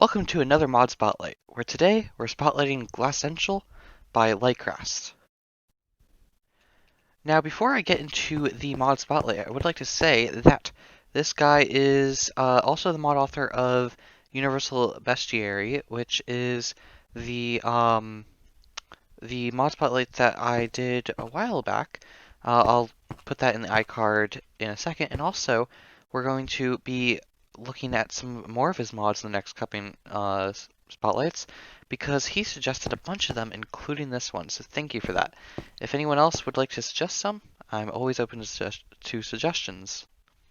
Welcome to another mod spotlight, where today we're spotlighting Glassential by Lykrast. Now, before I get into the mod spotlight, I would like to say that this guy is also the mod author of Universal Bestiary, which is the mod spotlight that I did a while back. I'll put that in the iCard in a second, and also we're going to be looking at some more of his mods in the next coming spotlights, because he suggested a bunch of them, including this one, so thank you for that. If anyone else would like to suggest some, I'm always open to suggestions.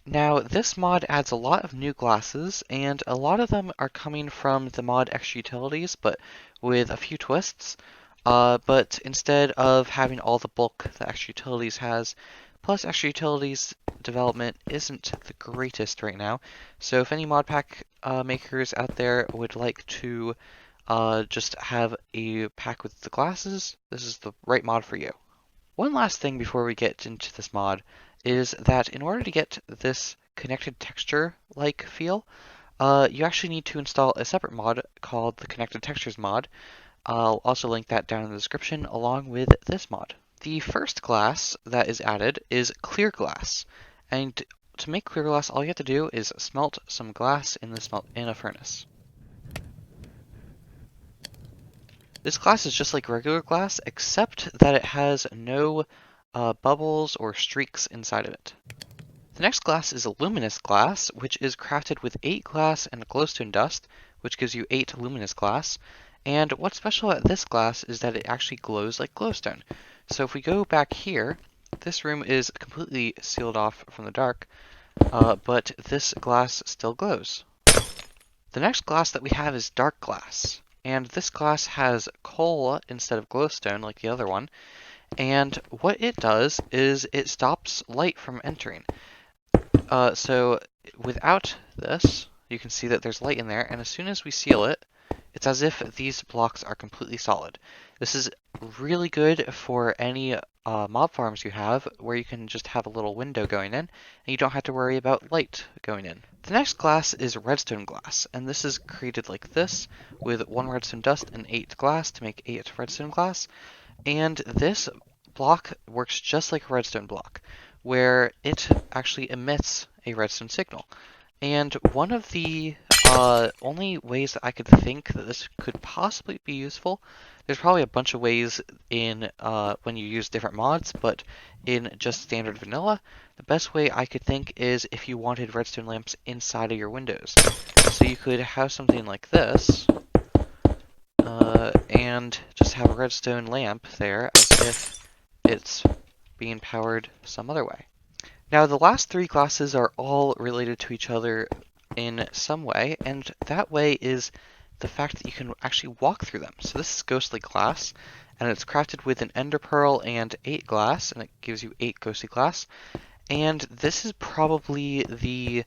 Now, this mod adds a lot of new glasses, and a lot of them are coming from the mod extra utilities, but with a few twists. But instead of having all the bulk that extra utilities has, plus extra utilities development isn't the greatest right now. So if any mod pack makers out there would like to just have a pack with the glasses, this is the right mod for you. One last thing before we get into this mod is that in order to get this connected texture-like feel, you actually need to install a separate mod called the Connected Textures mod. I'll also link that down in the description along with this mod. The first glass that is added is clear glass, and to make clear glass, all you have to do is smelt some glass in a furnace. This glass is just like regular glass, except that it has no bubbles or streaks inside of it. The next glass is a luminous glass, which is crafted with 8 glass and glowstone dust, which gives you 8 luminous glass. And what's special about this glass is that it actually glows like glowstone. So if we go back here, this room is completely sealed off from the dark, but this glass still glows. The next glass that we have is dark glass. And this glass has coal instead of glowstone like the other one. And what it does is it stops light from entering. So without this, you can see that there's light in there, and as soon as we seal it, it's as if these blocks are completely solid. This is really good for any mob farms you have, where you can just have a little window going in, and you don't have to worry about light going in. The next glass is redstone glass, and this is created like this, with 1 redstone dust and 8 glass to make 8 redstone glass. And this block works just like a redstone block, where it actually emits a redstone signal. And one of the only ways that I could think that this could possibly be useful, there's probably a bunch of ways in when you use different mods, but in just standard vanilla, the best way I could think is if you wanted redstone lamps inside of your windows. So you could have something like this, and just have a redstone lamp there as if it's being powered some other way. Now, the last 3 glasses are all related to each other in some way, and that way is the fact that you can actually walk through them. So this is ghostly glass, and it's crafted with an ender pearl and 8 glass, and it gives you 8 ghostly glass. And this is probably the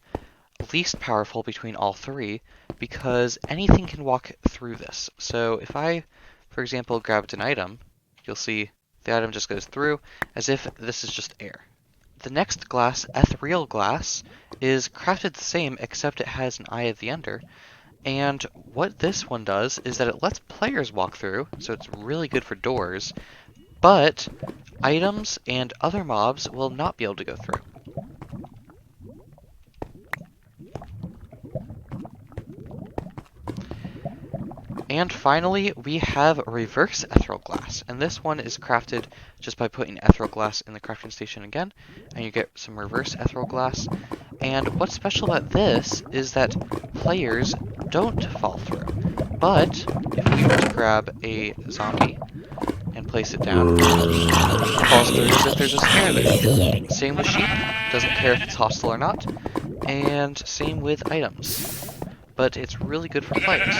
least powerful between all 3, because anything can walk through this. So if I, for example, grabbed an item, you'll see the item just goes through as if this is just air. The next glass, Etheral Glass, is crafted the same, except it has an Eye of the Ender. And what this one does is that it lets players walk through, so it's really good for doors, but items and other mobs will not be able to go through. And finally, we have reverse ethereal glass, and this one is crafted just by putting ethereal glass in the crafting station again, and you get some reverse ethereal glass. And what's special about this is that players don't fall through. But if we were to grab a zombie and place it down, it falls through as if there's a snare there. Same with sheep, doesn't care if it's hostile or not, and same with items. But it's really good for players.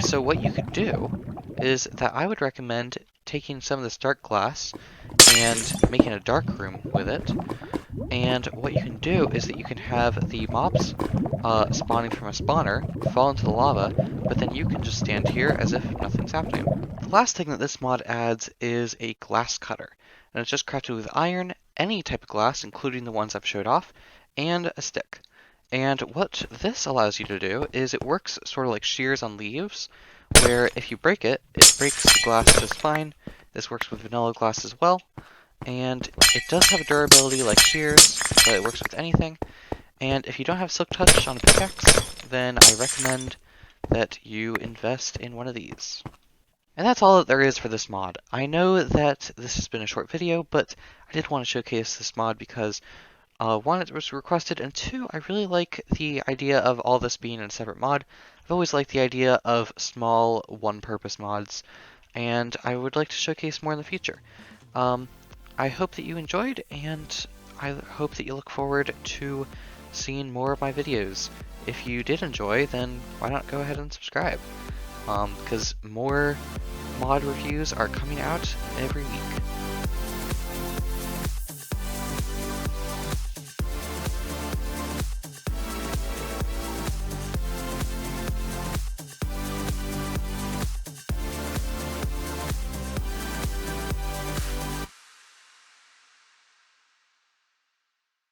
So what you could do is that I would recommend taking some of this dark glass and making a dark room with it. And what you can do is that you can have the mobs spawning from a spawner fall into the lava, but then you can just stand here as if nothing's happening. The last thing that this mod adds is a glass cutter, and it's just crafted with iron, any type of glass, including the ones I've showed off, and a stick. And what this allows you to do is it works sort of like shears on leaves, where if you break it, it breaks the glass just fine. This works with vanilla glass as well, and it does have a durability like shears, but it works with anything. And if you don't have Silk Touch on a pickaxe, then I recommend that you invest in one of these. And that's all that there is for this mod. I know that this has been a short video, but I did want to showcase this mod because one, it was requested, and two, I really like the idea of all this being in a separate mod. I've always liked the idea of small, one-purpose mods, and I would like to showcase more in the future. I hope that you enjoyed, and I hope that you look forward to seeing more of my videos. If you did enjoy, then why not go ahead and subscribe? Because more mod reviews are coming out every week.